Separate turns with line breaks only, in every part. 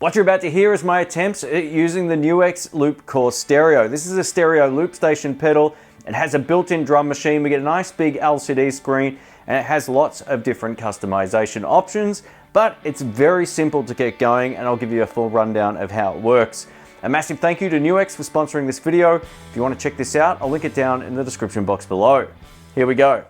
What you're about to hear is my attempts at using the NUX Loop Core Stereo. This is a stereo loop station pedal. It has a built-in drum machine. We get a nice big LCD screen, and it has lots of different customization options, but it's very simple to get going, and I'll give you a full rundown of how it works. A massive thank you to NUX for sponsoring this video. If you want to check this out, I'll link it down in the description box below. Here we go.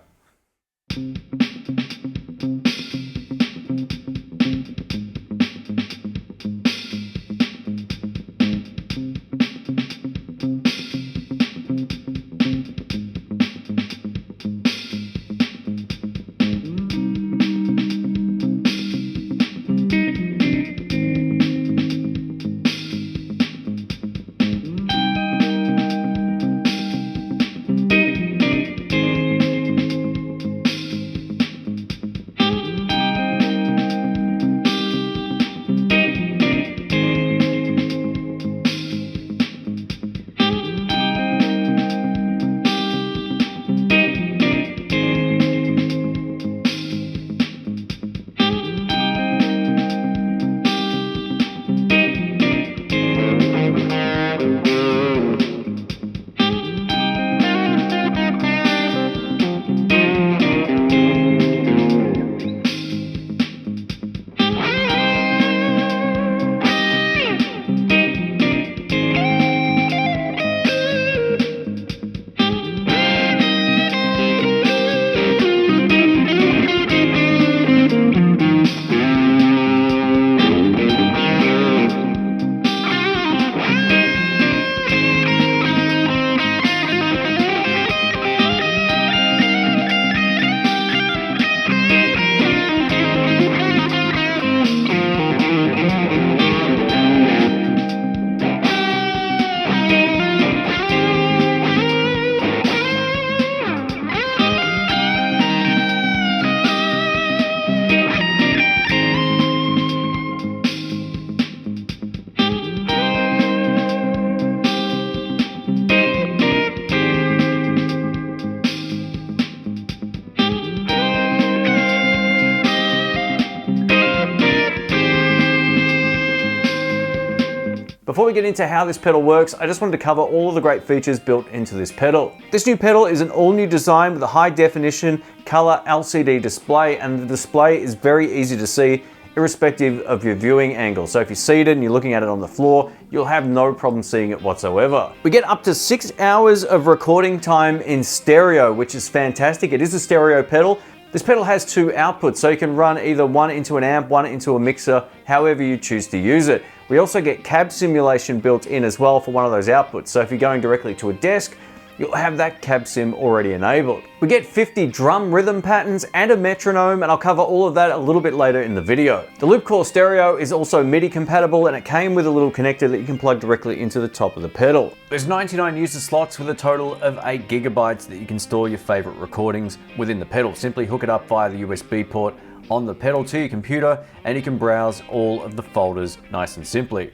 Before we get into how this pedal works, I just wanted to cover all of the great features built into this pedal. This new pedal is an all-new design with a high-definition color LCD display, and the display is very easy to see irrespective of your viewing angle. So if you're seated and you're looking at it on the floor, you'll have no problem seeing it whatsoever. We get up to 6 hours of recording time in stereo, which is fantastic. It is a stereo pedal. This pedal has 2 outputs, so you can run either one into an amp, one into a mixer, however you choose to use it. We also get cab simulation built in as well for one of those outputs. So if you're going directly to a desk, you'll have that cab sim already enabled. We get 50 drum rhythm patterns and a metronome, and I'll cover all of that a little bit later in the video. The Loop Core Stereo is also MIDI compatible, and it came with a little connector that you can plug directly into the top of the pedal. There's 99 user slots with a total of 8 gigabytes that you can store your favorite recordings within the pedal. Simply hook it up via the USB port on the pedal to your computer, and you can browse all of the folders nice and simply.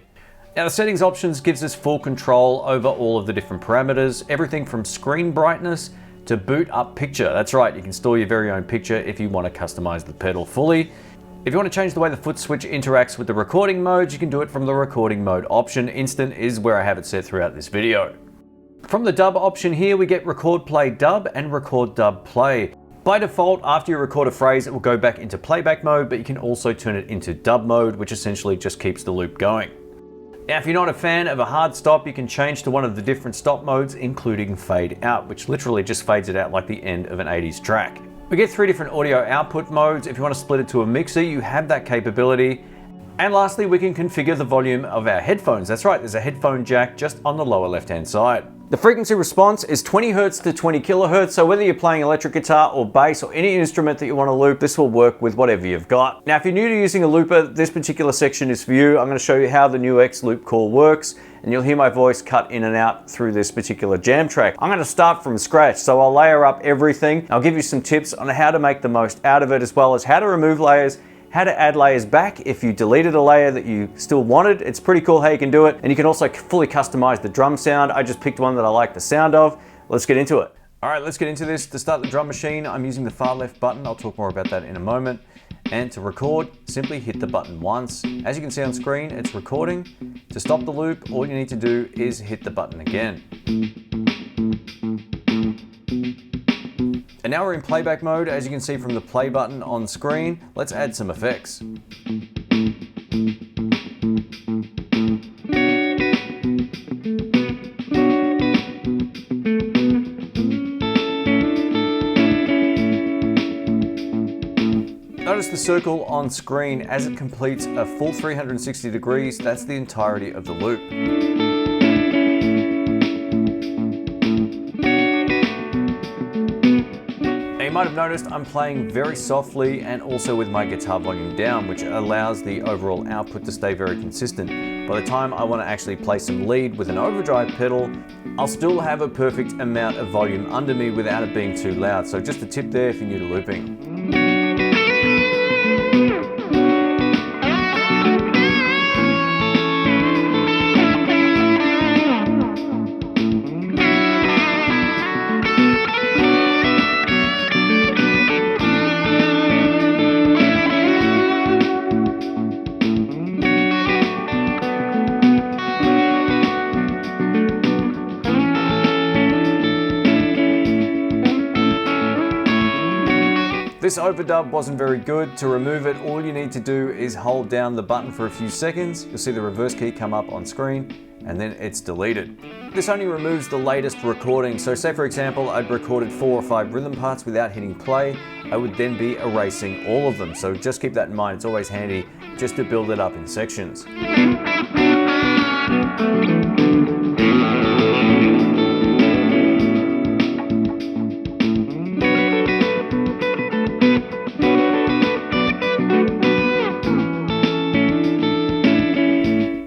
Now the settings options gives us full control over all of the different parameters, everything from screen brightness to boot up picture. That's right, you can store your very own picture if you want to customize the pedal fully. If you want to change the way the foot switch interacts with the recording modes, you can do it from the recording mode option. Instant is where I have it set throughout this video. From the dub option here, we get record play dub and record dub play. By default, after you record a phrase, it will go back into playback mode, but you can also turn it into dub mode, which essentially just keeps the loop going. Now, if you're not a fan of a hard stop, you can change to one of the different stop modes, including fade out, which literally just fades it out like the end of an 80s track. We get 3 different audio output modes. If you want to split it to a mixer, you have that capability. And lastly, we can configure the volume of our headphones. That's right, there's a headphone jack just on the lower left-hand side. The frequency response is 20 Hz to 20 kHz, so whether you're playing electric guitar or bass or any instrument that you want to loop, this will work with whatever you've got. Now, if you're new to using a looper, this particular section is for you. I'm going to show you how the NUX Loop Core works, and you'll hear my voice cut in and out through this particular jam track. I'm going to start from scratch, so I'll layer up everything. I'll give you some tips on how to make the most out of it, as well as how to remove layers, how to add layers back if you deleted a layer that you still wanted. It's pretty cool how you can do it. And you can also fully customize the drum sound. I just picked one that I like the sound of. Let's get into it. All right, let's get into this. To start the drum machine, I'm using the far left button. I'll talk more about that in a moment. And to record, simply hit the button once. As you can see on screen, it's recording. To stop the loop, all you need to do is hit the button again. And now we're in playback mode. As you can see from the play button on screen, let's add some effects. Notice the circle on screen as it completes a full 360 degrees. That's the entirety of the loop. Now you might have noticed I'm playing very softly and also with my guitar volume down, which allows the overall output to stay very consistent. By the time I want to actually play some lead with an overdrive pedal, I'll still have a perfect amount of volume under me without it being too loud. So just a tip there if you're new to looping. This overdub wasn't very good. To remove it, all you need to do is hold down the button for a few seconds. You'll see the reverse key come up on screen, and then it's deleted. This only removes the latest recording. So say for example, I'd recorded 4 or 5 rhythm parts without hitting play. I would then be erasing all of them. So just keep that in mind. It's always handy just to build it up in sections.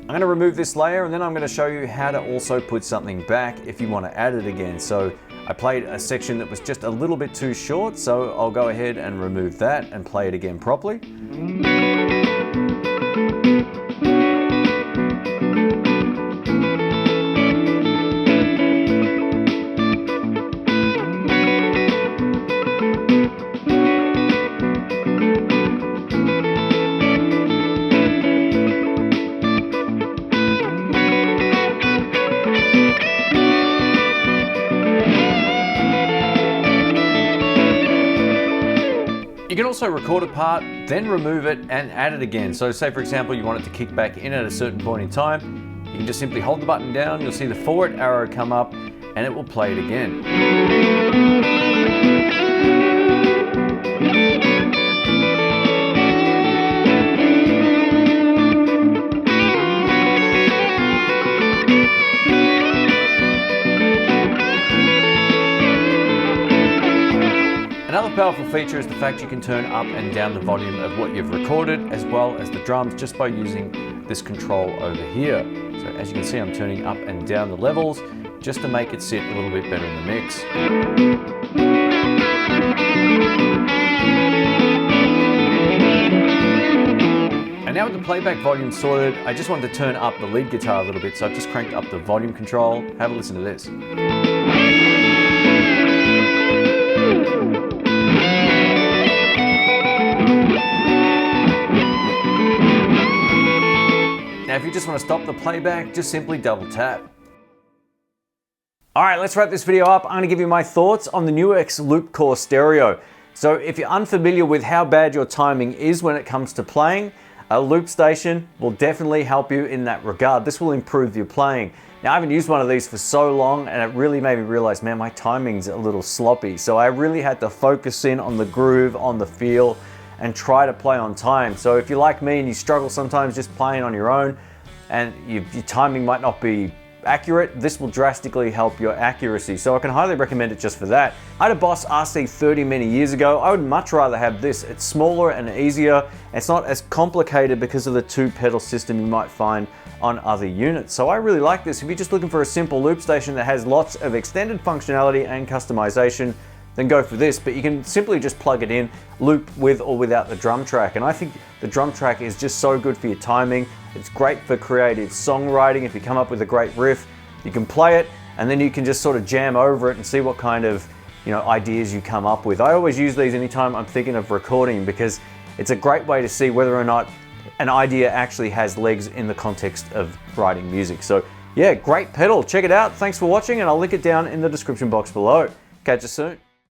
I'm going to remove this layer and then I'm going to show you how to also put something back if you want to add it again. So I played a section that was just a little bit too short, so I'll go ahead and remove that and play it again properly. You can also record a part, then remove it and add it again. So say for example, you want it to kick back in at a certain point in time, you can just simply hold the button down, you'll see the forward arrow come up and it will play it again. Another powerful feature is the fact you can turn up and down the volume of what you've recorded, as well as the drums, just by using this control over here. So as you can see, I'm turning up and down the levels just to make it sit a little bit better in the mix. And now with the playback volume sorted, I just wanted to turn up the lead guitar a little bit, so I've just cranked up the volume control. Have a listen to this. Now if you just want to stop the playback, just simply double tap. Alright, let's wrap this video up. I'm going to give you my thoughts on the NUX Loop Core Stereo. So if you're unfamiliar with how bad your timing is when it comes to playing, a loop station will definitely help you in that regard. This will improve your playing. Now I haven't used one of these for so long and it really made me realize, man, my timing's a little sloppy. So I really had to focus in on the groove, on the feel, and try to play on time. So if you're like me and you struggle sometimes just playing on your own and your timing might not be accurate, this will drastically help your accuracy. So I can highly recommend it just for that. I had a Boss RC30 many years ago. I would much rather have this. It's smaller and easier. It's not as complicated because of the 2-pedal system you might find on other units. So I really like this. If you're just looking for a simple loop station that has lots of extended functionality and customization, then go for this. But you can simply just plug it in, loop with or without the drum track. And I think the drum track is just so good for your timing. It's great for creative songwriting. If you come up with a great riff, you can play it and then you can just sort of jam over it and see what kind of ideas you come up with. I always use these anytime I'm thinking of recording because It's a great way to see whether or not an idea actually has legs in the context of writing music. So yeah, great pedal. Check it out. Thanks for watching, and I'll link it down in the description box below. Catch you soon.